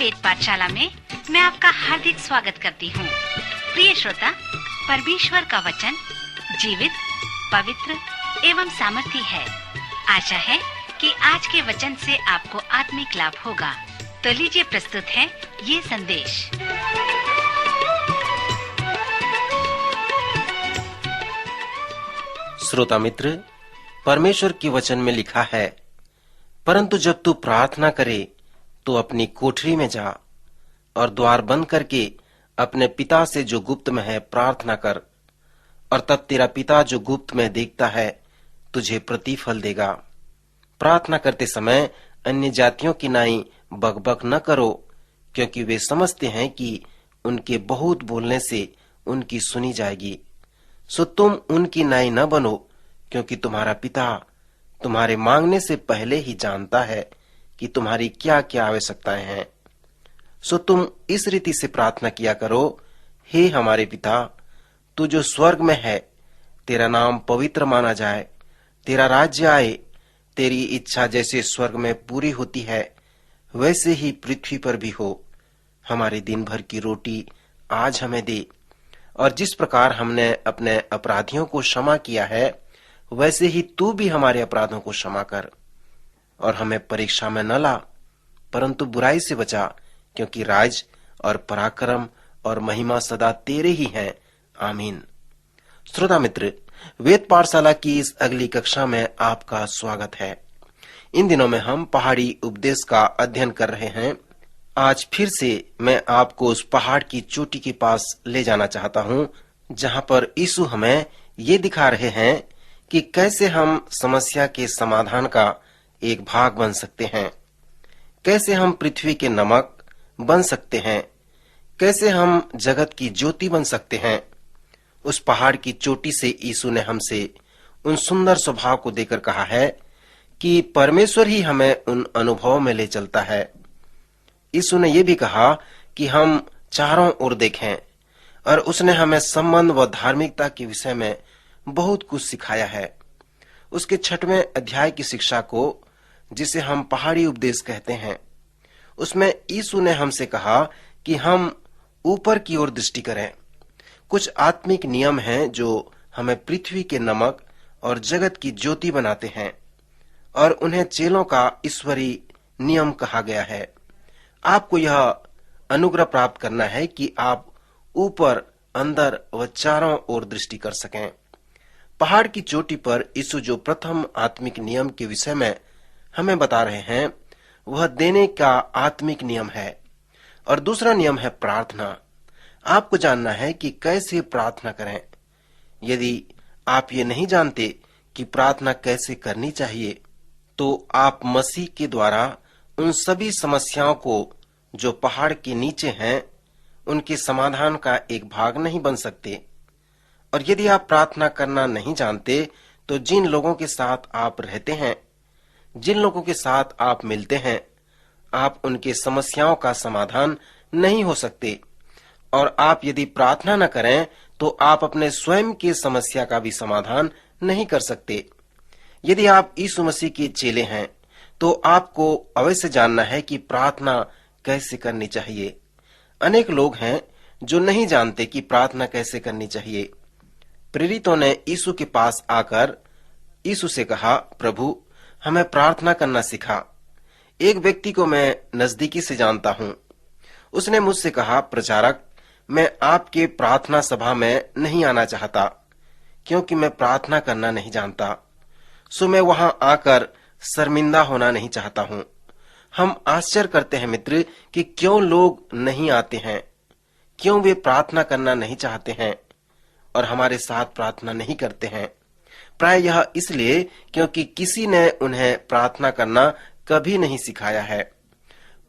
वेद पाठशाला में मैं आपका हार्दिक स्वागत करती हूँ। प्रिय श्रोता, परमेश्वर का वचन जीवित, पवित्र एवं सामर्थी है। आशा है कि आज के वचन से आपको आत्मिक लाभ होगा। तो लीजिए प्रस्तुत है ये संदेश। श्रोता मित्र, परमेश्वर के वचन में लिखा है, परंतु जब तू प्रार्थना करे तो अपनी कोठरी में जा और द्वार बंद करके अपने पिता से जो गुप्त में है प्रार्थना कर, और तब तेरा पिता जो गुप्त में देखता है तुझे प्रतिफल देगा। प्रार्थना करते समय अन्य जातियों की नाई बकबक न करो, क्योंकि वे समझते हैं कि उनके बहुत बोलने से उनकी सुनी जाएगी। सो तुम उनकी नाई न बनो, क्योंकि तुम्हारा पिता तुम्हारे मांगने से पहले ही जानता है कि तुम्हारी क्या क्या आवश्यकताएं हैं। सो तुम इस रीति से प्रार्थना किया करो, हे हमारे पिता, तू जो स्वर्ग में है, तेरा नाम पवित्र माना जाए, तेरा राज्य आए, तेरी इच्छा जैसे स्वर्ग में पूरी होती है वैसे ही पृथ्वी पर भी हो। हमारे दिन भर की रोटी आज हमें दे, और जिस प्रकार हमने अपने अपराधियों को क्षमा किया है वैसे ही तू भी हमारे अपराधों को क्षमा कर, और हमें परीक्षा में न ला, परंतु बुराई से बचा, क्योंकि राज और पराक्रम और महिमा सदा तेरे ही हैं। आमीन। श्रोता मित्र, वेद पाठशाला की इस अगली कक्षा में आपका स्वागत है। इन दिनों में हम पहाड़ी उपदेश का अध्ययन कर रहे हैं। आज फिर से मैं आपको उस पहाड़ की चोटी के पास ले जाना चाहता हूँ, जहाँ पर यीशु हमें ये दिखा रहे हैं कि कैसे हम समस्या के समाधान का एक भाग बन सकते हैं, कैसे हम पृथ्वी के नमक बन सकते हैं, कैसे हम जगत की ज्योति बन सकते हैं। उस पहाड़ की चोटी से यीशु ने हमसे उन सुंदर स्वभाव को देकर कहा है कि परमेश्वर ही हमें उन अनुभवों में ले चलता है। यीशु ने यह भी कहा कि हम चारों ओर देखें, और उसने हमें संबंध व धार्मिकता के विषय में बहुत कुछ सिखाया है। उसके 6वें अध्याय की शिक्षा को, जिसे हम पहाड़ी उपदेश कहते हैं, उसमें यीशु ने हमसे कहा कि हम ऊपर की ओर दृष्टि करें। कुछ आत्मिक नियम हैं जो हमें पृथ्वी के नमक और जगत की ज्योति बनाते हैं, और उन्हें चेलों का ईश्वरीय नियम कहा गया है। आपको यह अनुग्रह प्राप्त करना है कि आप ऊपर, अंदर व चारों ओर दृष्टि कर सकें। पहाड़ की चोटी पर यीशु जो प्रथम आत्मिक नियम के विषय में हमें बता रहे हैं वह देने का आत्मिक नियम है, और दूसरा नियम है प्रार्थना। आपको जानना है कि कैसे प्रार्थना करें। यदि आप ये नहीं जानते कि प्रार्थना कैसे करनी चाहिए, तो आप मसीह के द्वारा उन सभी समस्याओं को जो पहाड़ के नीचे हैं उनके समाधान का एक भाग नहीं बन सकते। और यदि आप प्रार्थना करना नहीं जानते, तो जिन लोगों के साथ आप रहते हैं, जिन लोगों के साथ आप मिलते हैं, आप उनके समस्याओं का समाधान नहीं हो सकते। और आप यदि प्रार्थना न करें तो आप अपने स्वयं के समस्या का भी समाधान नहीं कर सकते। यदि आप यीशु मसीह के चेले हैं तो आपको अवश्य जानना है कि प्रार्थना कैसे करनी चाहिए। अनेक लोग हैं जो नहीं जानते कि प्रार्थना कैसे करनी चाहिए। प्रेरितों ने यीशु के पास आकर यीशु से कहा, प्रभु, हमें प्रार्थना करना सिखा। एक व्यक्ति को मैं नजदीकी से जानता हूँ। उसने मुझसे कहा, प्रचारक, मैं आपके प्रार्थना सभा में नहीं आना चाहता, क्योंकि मैं प्रार्थना करना नहीं जानता। सो मैं वहां आकर शर्मिंदा होना नहीं चाहता हूँ। हम आश्चर्य करते हैं मित्र कि क्यों लोग नहीं आते हैं, क्यों वे प्रार्थना करना नहीं चाहते हैं और हमारे साथ प्रार्थना नहीं करते हैं। प्राय यह इसलिए क्योंकि किसी ने उन्हें प्रार्थना करना कभी नहीं सिखाया है।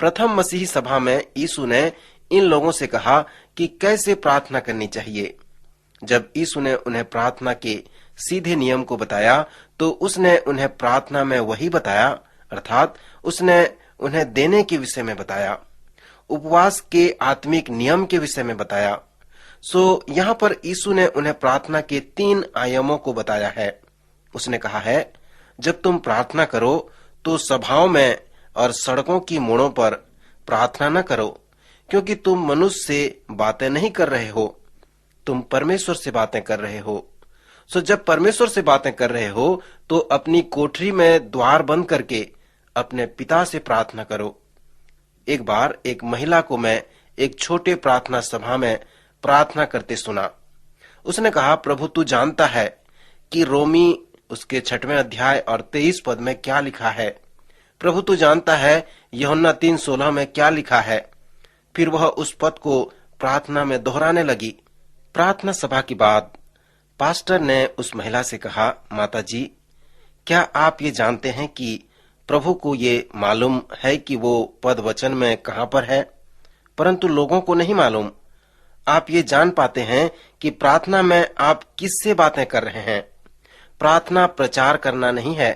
प्रथम मसीही सभा में यीशु ने इन लोगों से कहा कि कैसे प्रार्थना करनी चाहिए। जब यीशु ने उन्हें प्रार्थना के सीधे नियम को बताया, तो उसने उन्हें प्रार्थना में वही बताया, अर्थात उसने उन्हें देने के विषय में बताया, उपवास के आत्मिक नियम के विषय में बताया। सो यहाँ पर यीशु ने उन्हें प्रार्थना के 3 आयामों को बताया है। उसने कहा है, जब तुम प्रार्थना करो तो सभाओं में और सड़कों की मोड़ों पर प्रार्थना न करो, क्योंकि तुम मनुष्य से बातें नहीं कर रहे हो, तुम परमेश्वर से बातें कर रहे हो। सो जब परमेश्वर से बातें कर रहे हो तो अपनी कोठरी में द्वार बंद करके अपने पिता से प्रार्थना करो। एक बार एक महिला को मैं एक छोटे प्रार्थना सभा में प्रार्थना करते सुना। उसने कहा, प्रभु तू जानता है कि रोमी उसके 6वें अध्याय और 23 पद में क्या लिखा है। प्रभु तू जानता है यूहन्ना 3:16 में क्या लिखा है। फिर वह उस पद को प्रार्थना में दोहराने लगी। प्रार्थना सभा के बाद पास्टर ने उस महिला से कहा, माता जी, क्या आप ये जानते हैं कि प्रभु को ये मालूम है कि वो पद वचन में कहां पर है, परंतु लोगों को नहीं मालूम। आप ये जान पाते हैं कि प्रार्थना में आप किससे बातें कर रहे हैं। प्रार्थना प्रचार करना नहीं है।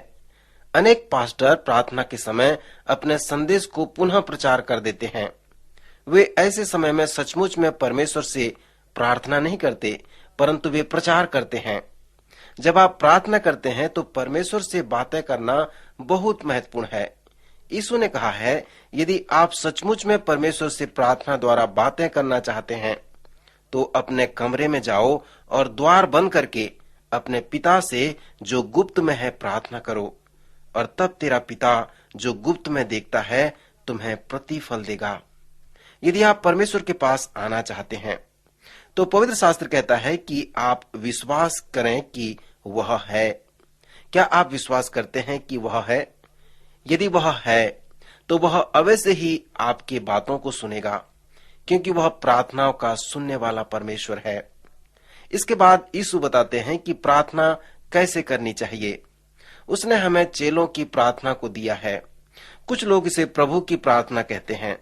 अनेक पास्टर प्रार्थना के समय अपने संदेश को पुनः प्रचार कर देते हैं। वे ऐसे समय में सचमुच में परमेश्वर से प्रार्थना नहीं करते, परंतु वे प्रचार करते हैं। जब आप प्रार्थना करते हैं तो परमेश्वर से बातें करना बहुत महत्वपूर्ण है। यीशु ने कहा है, यदि आप सचमुच में परमेश्वर से प्रार्थना द्वारा बातें करना चाहते हैं तो अपने कमरे में जाओ और द्वार बंद करके अपने पिता से जो गुप्त में है प्रार्थना करो, और तब तेरा पिता जो गुप्त में देखता है तुम्हें प्रतिफल देगा। यदि आप परमेश्वर के पास आना चाहते हैं तो पवित्र शास्त्र कहता है कि आप विश्वास करें कि वह है। क्या आप विश्वास करते हैं कि वह है? यदि वह है तो वह अवश्य ही आपकी बातों को सुनेगा, क्योंकि वह प्रार्थनाओं का सुनने वाला परमेश्वर है। इसके बाद यीशु बताते हैं कि प्रार्थना कैसे करनी चाहिए। उसने हमें चेलों की प्रार्थना को दिया है। कुछ लोग इसे प्रभु की प्रार्थना कहते हैं।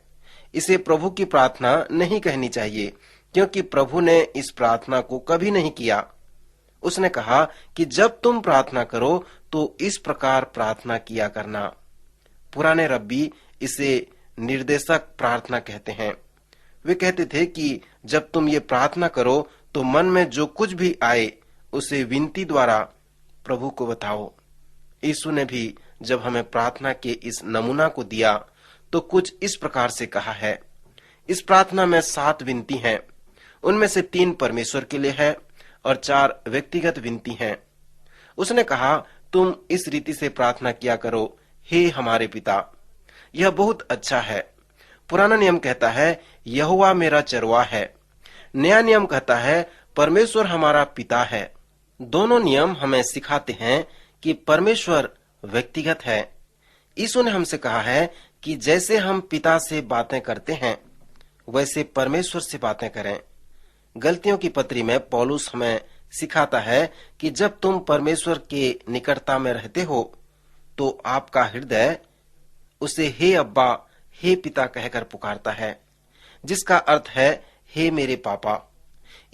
इसे प्रभु की प्रार्थना नहीं कहनी चाहिए, क्योंकि प्रभु ने इस प्रार्थना को कभी नहीं किया। उसने कहा कि जब तुम प्रार्थना करो तो इस प्रकार प्रार्थना किया करना। पुराने रब्बी इसे निर्देशक प्रार्थना कहते हैं। वे कहते थे कि जब तुम ये प्रार्थना करो तो मन में जो कुछ भी आए उसे विनती द्वारा प्रभु को बताओ। यीशु ने भी जब हमें प्रार्थना के इस नमूना को दिया तो कुछ इस प्रकार से कहा है। इस प्रार्थना में 7 विनती हैं। उनमें से 3 परमेश्वर के लिए है और 4 व्यक्तिगत विनती हैं। उसने कहा, तुम इस रीति से प्रार्थना किया करो, हे हमारे पिता। यह बहुत अच्छा है। पुराना नियम कहता है, यहोवा मेरा चरवाहा है। नया नियम कहता है, परमेश्वर हमारा पिता है। दोनों नियम हमें सिखाते हैं कि परमेश्वर व्यक्तिगत है। यीशु ने हमसे कहा है कि जैसे हम पिता से बातें करते हैं वैसे परमेश्वर से बातें करें। गलतियों की पत्री में पौलुस हमें सिखाता है कि जब तुम परमेश्वर के निकटता में रहते हो तो आपका हृदय उसे हे अब्बा, हे पिता कहकर पुकारता है, जिसका अर्थ है हे मेरे पापा।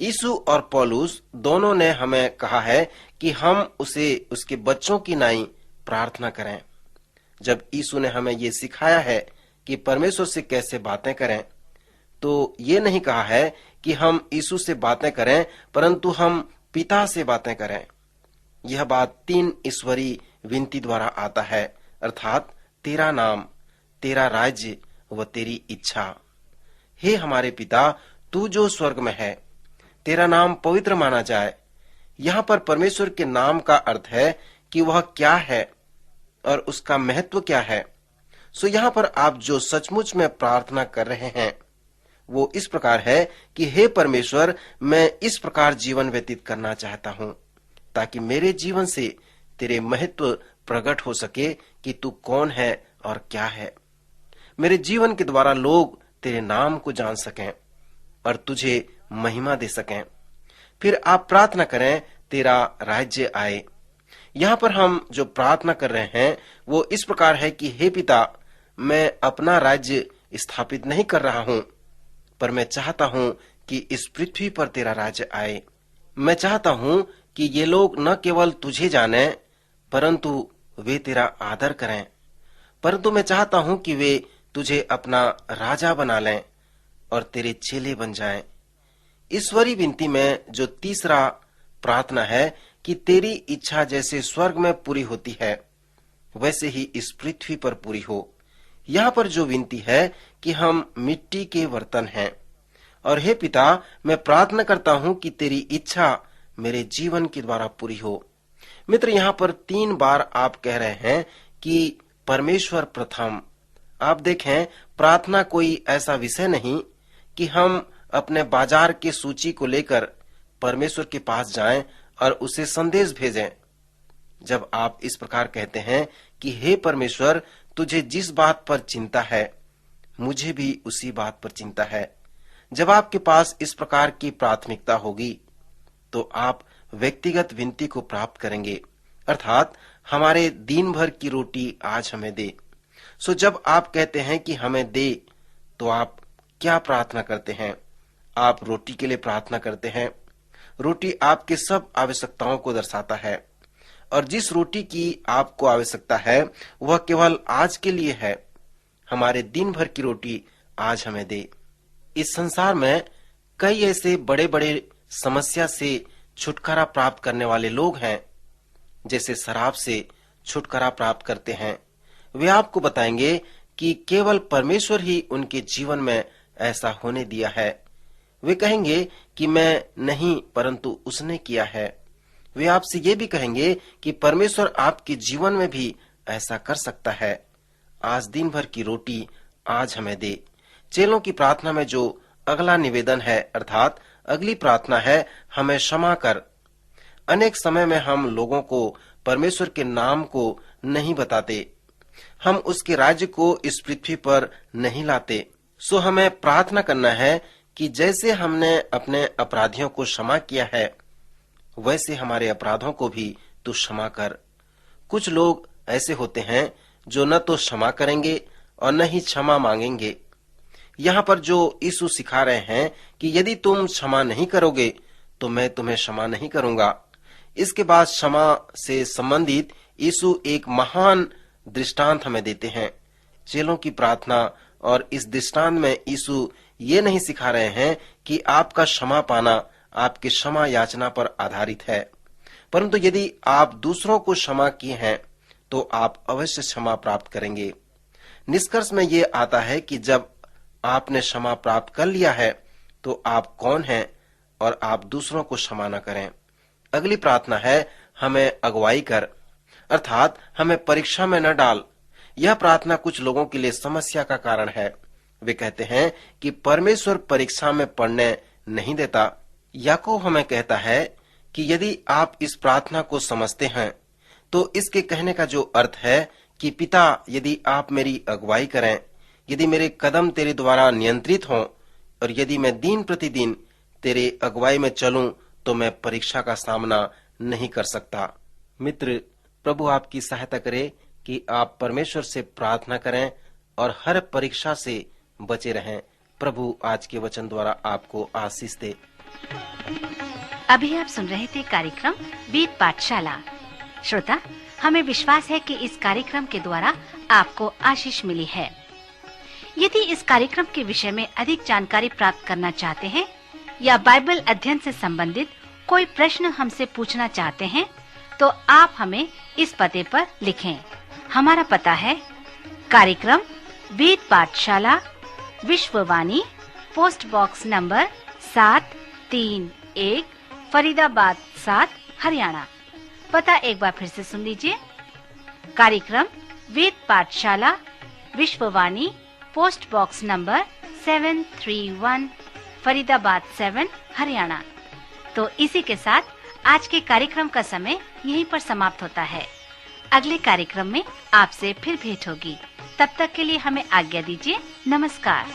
यीशु और पौलुस दोनों ने हमें कहा है कि हम उसे उसके बच्चों की नाई प्रार्थना करें। जब यीशु ने हमें ये सिखाया है कि परमेश्वर से कैसे बातें करें, तो ये नहीं कहा है कि हम यीशु से बातें करें, परंतु हम पिता से बातें करें। यह बात 3 ईश्वरीय विनती द्वारा आता है, अर्थात तेरा नाम, तेरा राज्य व तेरी इच्छा। हे हमारे पिता, तू जो स्वर्ग में है, तेरा नाम पवित्र माना जाए। यहाँ पर परमेश्वर के नाम का अर्थ है कि वह क्या है और उसका महत्व क्या है। सो यहाँ पर आप जो सचमुच में प्रार्थना कर रहे हैं वो इस प्रकार है कि हे परमेश्वर, मैं इस प्रकार जीवन व्यतीत करना चाहता हूँ ताकि मेरे जीवन से तेरे महत्व प्रकट हो सके कि तू कौन है और क्या है। मेरे जीवन के द्वारा लोग तेरे नाम को जान सकें और तुझे महिमा दे सकें। फिर आप प्रार्थना करें, तेरा राज्य आए। यहाँ पर हम जो प्रार्थना कर रहे हैं वो इस प्रकार है कि हे पिता, मैं अपना राज्य स्थापित नहीं कर रहा हूँ, पर मैं चाहता हूँ कि इस पृथ्वी पर तेरा राज्य आए। मैं चाहता हूँ कि ये लोग न केवल तुझे जाने परंतु वे तेरा आदर करें, परंतु मैं चाहता हूँ कि वे तुझे अपना राजा बना लें और तेरे चेले बन जाएं। ईश्वरी विनती में जो तीसरा प्रार्थना है कि तेरी इच्छा जैसे स्वर्ग में पूरी होती है वैसे ही इस पृथ्वी पर पूरी हो। यहाँ पर जो विनती है कि हम मिट्टी के बर्तन हैं, और हे पिता, मैं प्रार्थना करता हूँ कि तेरी इच्छा मेरे जीवन के द्वारा पूरी हो। मित्र, यहाँ पर 3 बार आप कह रहे हैं कि परमेश्वर प्रथम। आप देखें, प्रार्थना कोई ऐसा विषय नहीं कि हम अपने बाजार की सूची को लेकर परमेश्वर के पास जाएं और उसे संदेश भेजें। जब आप इस प्रकार कहते हैं कि हे परमेश्वर, तुझे जिस बात पर चिंता है, मुझे भी उसी बात पर चिंता है। जब आपके पास इस प्रकार की प्राथमिकता होगी तो आप व्यक्तिगत विनती को प्राप्त करेंगे, अर्थात हमारे दिन भर की रोटी आज हमें दे। सो जब आप कहते हैं कि हमें दे, तो आप क्या प्रार्थना करते हैं? आप रोटी के लिए प्रार्थना करते हैं। रोटी आपके सब आवश्यकताओं को दर्शाता है, और जिस रोटी की आपको आवश्यकता है वह केवल आज के लिए है। हमारे दिन भर की रोटी आज हमें दे। इस संसार में कई ऐसे बड़े बड़े समस्या से छुटकारा प्राप्त करने वाले लोग हैं, जैसे शराब से छुटकारा प्राप्त करते हैं। वे आपको बताएंगे कि केवल परमेश्वर ही उनके जीवन में ऐसा होने दिया है। वे कहेंगे कि मैं नहीं, परंतु उसने किया है। वे आपसे ये भी कहेंगे कि परमेश्वर आपके जीवन में भी ऐसा कर सकता है। आज दिन भर की रोटी आज हमें दे। चेलों की प्रार्थना में जो अगला निवेदन है, अर्थात अगली प्रार्थना है, हमें क्षमा कर। अनेक समय में हम लोगों को परमेश्वर के नाम को नहीं बताते, हम उसके राज्य को इस पृथ्वी पर नहीं लाते। सो हमें प्रार्थना करना है कि जैसे हमने अपने अपराधियों को क्षमा किया है, वैसे हमारे अपराधों को भी तू क्षमा कर। कुछ लोग ऐसे होते हैं जो न तो क्षमा करेंगे और न ही क्षमा मांगेंगे। यहाँ पर जो यीशु सिखा रहे हैं कि यदि तुम क्षमा नहीं करोगे तो मैं तुम्हें क्षमा नहीं करूंगा। इसके बाद क्षमा से संबंधित यीशु एक महान दृष्टांत हमें देते हैं। चेलों की प्रार्थना और इस दृष्टांत में यीशु ये नहीं सिखा रहे हैं कि आपका क्षमा पाना आपके क्षमा याचना पर आधारित है, परंतु यदि आप दूसरों को क्षमा किए हैं तो आप अवश्य क्षमा प्राप्त करेंगे। निष्कर्ष में ये आता है कि जब आपने क्षमा प्राप्त कर लिया है तो आप कौन हैं और आप दूसरों को क्षमा न करें। अगली प्रार्थना है, हमें अगुवाई कर, अर्थात हमें परीक्षा में न डाल। यह प्रार्थना कुछ लोगों के लिए समस्या का कारण है। वे कहते हैं कि परमेश्वर परीक्षा में पढ़ने नहीं देता। याकूब हमें कहता है कि यदि आप इस प्रार्थना को समझते हैं तो इसके कहने का जो अर्थ है कि पिता, यदि आप मेरी अगुवाई करें, यदि मेरे कदम तेरे द्वारा नियंत्रित हों और यदि मैं दिन प्रतिदिन तेरे अगुवाई में चलूं तो मैं परीक्षा का सामना नहीं कर सकता। मित्र, प्रभु आपकी सहायता करे कि आप परमेश्वर से प्रार्थना करें और हर परीक्षा से बचे रहें। प्रभु आज के वचन द्वारा आपको आशीष दे। अभी आप सुन रहे थे कार्यक्रम वेद पाठशाला। श्रोता, हमें विश्वास है कि इस कार्यक्रम के द्वारा आपको आशीष मिली है। यदि इस कार्यक्रम के विषय में अधिक जानकारी प्राप्त करना चाहते हैं या बाइबल अध्ययन से संबंधित कोई प्रश्न हमसे पूछना चाहते हैं, तो आप हमें इस पते पर लिखें। हमारा पता है कार्यक्रम Ved Pathshala, Vishwavani, post box number 731, Faridabad 7, Haryana. पता एक बार फिर से सुन लीजिए। कार्यक्रम Ved Pathshala, Vishwavani, post box number 731, Faridabad 7, Haryana. तो इसी के साथ आज के कार्यक्रम का समय यहीं पर समाप्त होता है। अगले कार्यक्रम में आपसे फिर भेंट होगी। तब तक के लिए हमें आज्ञा दीजिए। नमस्कार।